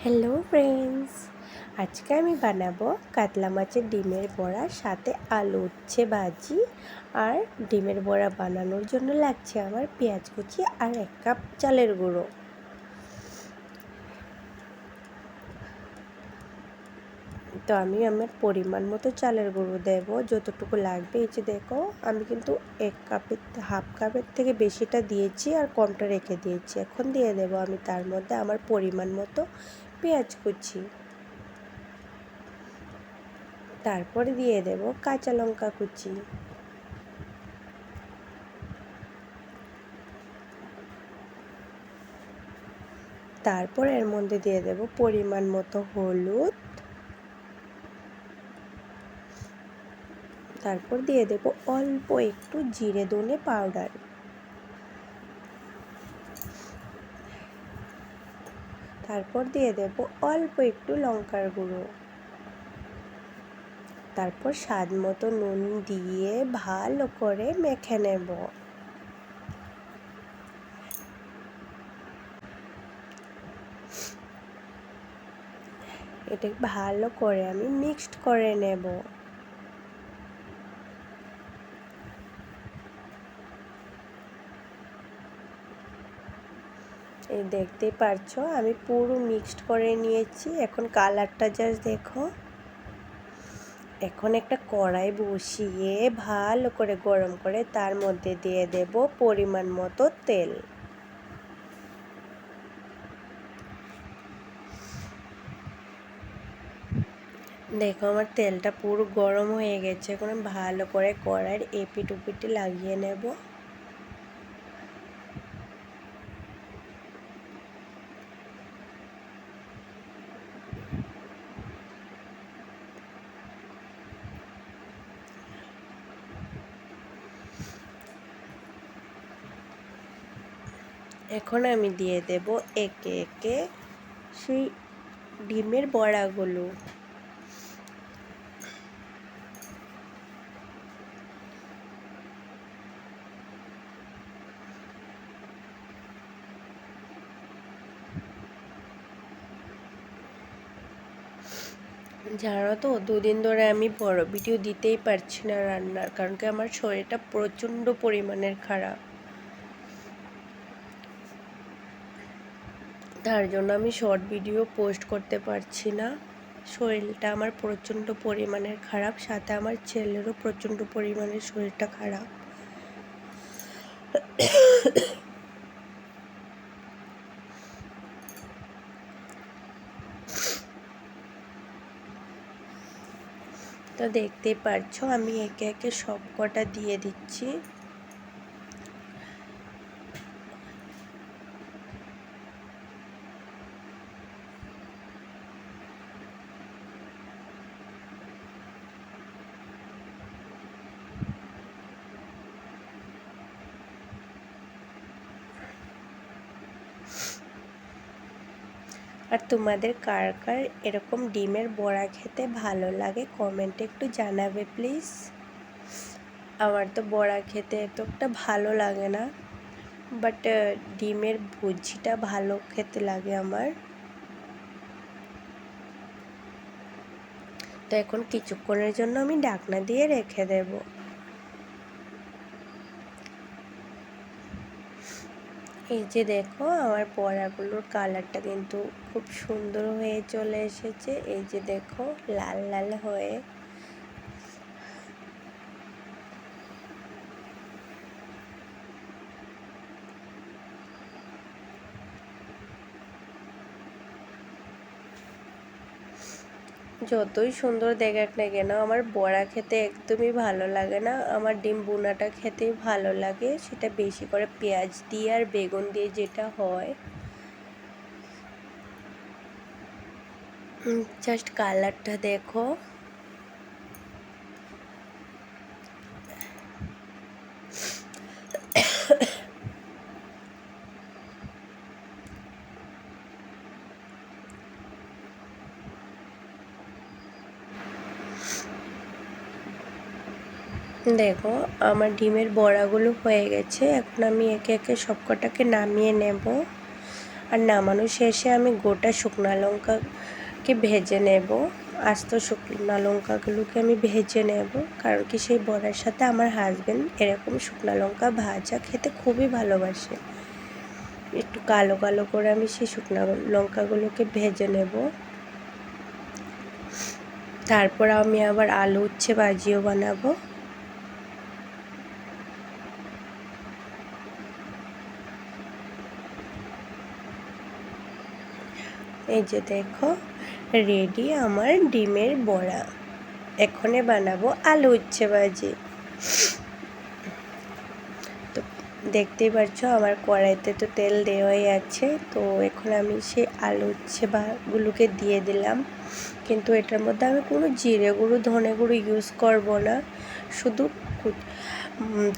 Hello friends, আজকে আমি বানাবো কাতলা মাছের ডিমের বড়া, সাথে আলু উচ্ছে ভাজি। আর ডিমের বড়া বানানোর জন্য লাগছে আমার পেঁয়াজ কুচি আর 1 কাপ চালের গুঁড়ো। তো আমি আমার পরিমাণ মতো চালের গুঁড়ো দেব, যতটুকু লাগবে। এই যে দেখো, আমি কিন্তু 1 কাপের হাফ কাপের থেকে বেশিটা দিয়েছি আর কমটা রেখে দিয়েছি। এখন দিয়ে দেব আমি তার মধ্যে আমার পরিমাণ মতো পেঁয়াজ কুচি, তারপরে দিয়ে দেব কাঁচা লঙ্কা কুচি, তারপর এর মধ্যে দিয়ে দেব পরিমাণ মতো হলুদ, তারপর দিয়ে দেব অল্প একটু জিরে ধনে পাউডার, তারপর দিয়ে দেব অল্প একটু লঙ্কার গুঁড়ো, তারপর স্বাদ মতো নুন দিয়ে ভালো করে মেখে নেব। এটা ভালো করে আমি মিক্সড করে নেব। এই দেখতেই পারছো আমি পুরো মিক্সড করে নিয়েছি। এখন কালারটা জাস্ট দেখো। এখন একটা কড়াই বসিয়ে ভালো করে গরম করে তার মধ্যে দিয়ে দেব পরিমাণ মতো তেল। দেখো আমার তেলটা পুরো গরম হয়ে গেছে। এখন ভালো করে কড়াইয়ের এপিট ওপিটে লাগিয়ে নেব। এখন আমি দিয়ে দেব একে একে সেই ডিমের বড়াগুলো। জানো তো, দুদিন ধরে আমি বড় ভিডিও দিতেই পারছি না রান্নার, কারণ কি আমার শরীরটা প্রচণ্ড পরিমাণের খারাপ। তার জন্য আমি শর্ট ভিডিও পোস্ট করতে পারছি না। শরীরটা আমার প্রচণ্ড পরিমাণের খারাপ, সাথে আমার ছেলেরও প্রচণ্ড পরিমাণের শরীরটা খারাপ। তো দেখতেই পারছো আমি একে একে সব কটা দিয়ে দিচ্ছি। আর তোমাদের কার কার এরকম ডিমের বড়া খেতে ভালো লাগে কমেন্টে একটু জানাবে প্লিজ। আমার তো বড়া খেতে এতটা ভালো লাগে না, বাট ডিমের ভুজিটা ভালো খেতে লাগে আমার। তো এখন কিছুক্ষণের জন্য আমি ঢাকনা দিয়ে রেখে দেব। এই যে দেখো আমার বড়াগুলোর কালারটা কিন্তু খুব সুন্দর হয়ে চলে এসেছে। এই যে দেখো লাল লাল হয়ে। যতই সুন্দর দেখাক না কেন আমার বড়া খেতে একদমই ভালো লাগে না। আমার ডিম বোনাটা খেতেই ভালো লাগে, সেটা বেশি করে পেঁয়াজ দিয়ে আর বেগুন দিয়ে যেটা হয়। জাস্ট কালারটা দেখো। দেখো আমার ডিমের বড়াগুলো হয়ে গেছে। এখন আমি একে একে সবকটাকে নামিয়ে নেব। আর নামানোর শেষে আমি গোটা শুকনো লঙ্কাকে ভেজে নেব। আস্ত শুকনো লঙ্কাগুলোকে আমি ভেজে নেব, কারণ কি সেই বড়ার সাথে আমার হাজব্যান্ড এরকম শুকনো লঙ্কা ভাজা খেতে খুবই ভালোবাসে। একটু কালো কালো করে আমি সেই শুকনো লঙ্কাগুলোকে ভেজে নেব। তারপর আমি আবার আলু উচ্ছে ভাজিও বানাবো। এই যে দেখো রেডি আমার ডিমের বড়া। এখনে বানাবো আলু উচ্ছে ভাজি। তো দেখতেই পাচ্ছ আমার কড়াইতে তো তেল দেওয়াই আছে। তো এখন আমি সেই আলু উচ্ছে গুলোকে দিয়ে দিলাম, কিন্তু এটার মধ্যে আমি কোনো জিরে গুঁড়ো ধনে গুঁড়ো ইউজ করব না। শুধু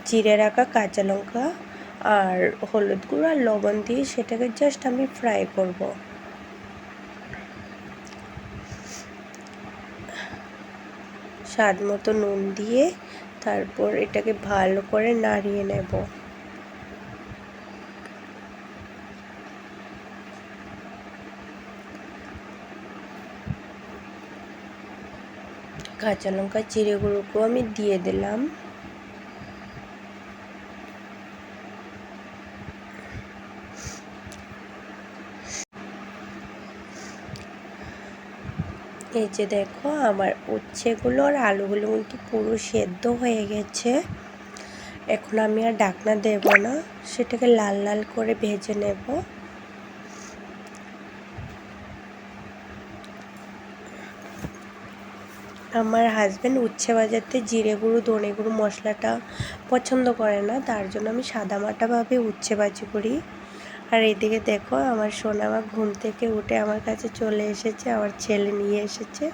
চিড়ে রাখা কাঁচা লঙ্কা আর হলুদ গুঁড়ো আর লবণ দিয়ে সেটাকে জাস্ট আমি ফ্রাই করব। স্বাদ মতো নুন দিয়ে তারপর এটাকে ভালো করে নাড়িয়ে নেব। কাঁচা লঙ্কা চিড়ে গুঁড়োকেও আমি দিয়ে দিলাম। এই যে দেখো আমার উচ্ছেগুলো আর আলুগুলো কিন্তু পুরো সেদ্ধ হয়ে গেছে। এখন আমি আর ঢাকনা দেব না, সেটাকে লাল লাল করে ভেজে নেব। আমার হাজব্যান্ড উচ্ছে ভাজাতে জিরে গুঁড়ো ধনে গুঁড়ো মশলাটা পছন্দ করে না, তার জন্য আমি সাদামাটাভাবে উচ্ছে ভাজি করি। আর এদিকে দেখো আমার সোনামা ঘুম থেকে উঠে আমার কাছে চলে এসেছে, আমার ছেলে নিয়ে এসেছে।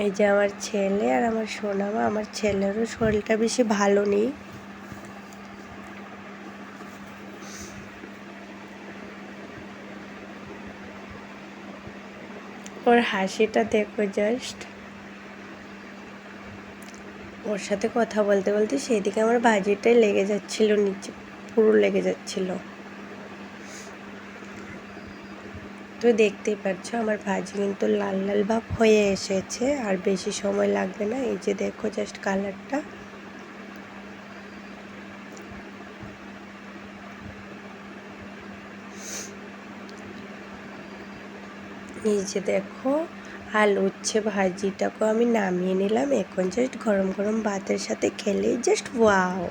এই যে আমার ছেলে আর আমার সোনামা। আমার ছেলেরও শরীরটা বেশি ভালো নেই। ওর হাসিটা দেখো জাস্ট। ওর সাথে কথা বলতে বলতে সেদিকে আমার ভাজিটাই লেগে যাচ্ছিল, নিচে পুরো লেগে যাচ্ছিল। তো দেখতেই পাচ্ছ আমার ভাজি কিন্তু লাল লাল ভাব হয়ে এসেছে, আর বেশি সময় লাগবে না। এই যে দেখো জাস্ট কালারটা। এই যে দেখো আলু উচ্ছে ভাজিটাকেও আমি নামিয়ে নিলাম। এখন জাস্ট গরম গরম ভাতের সাথে খেলেই জাস্ট ওয়াও।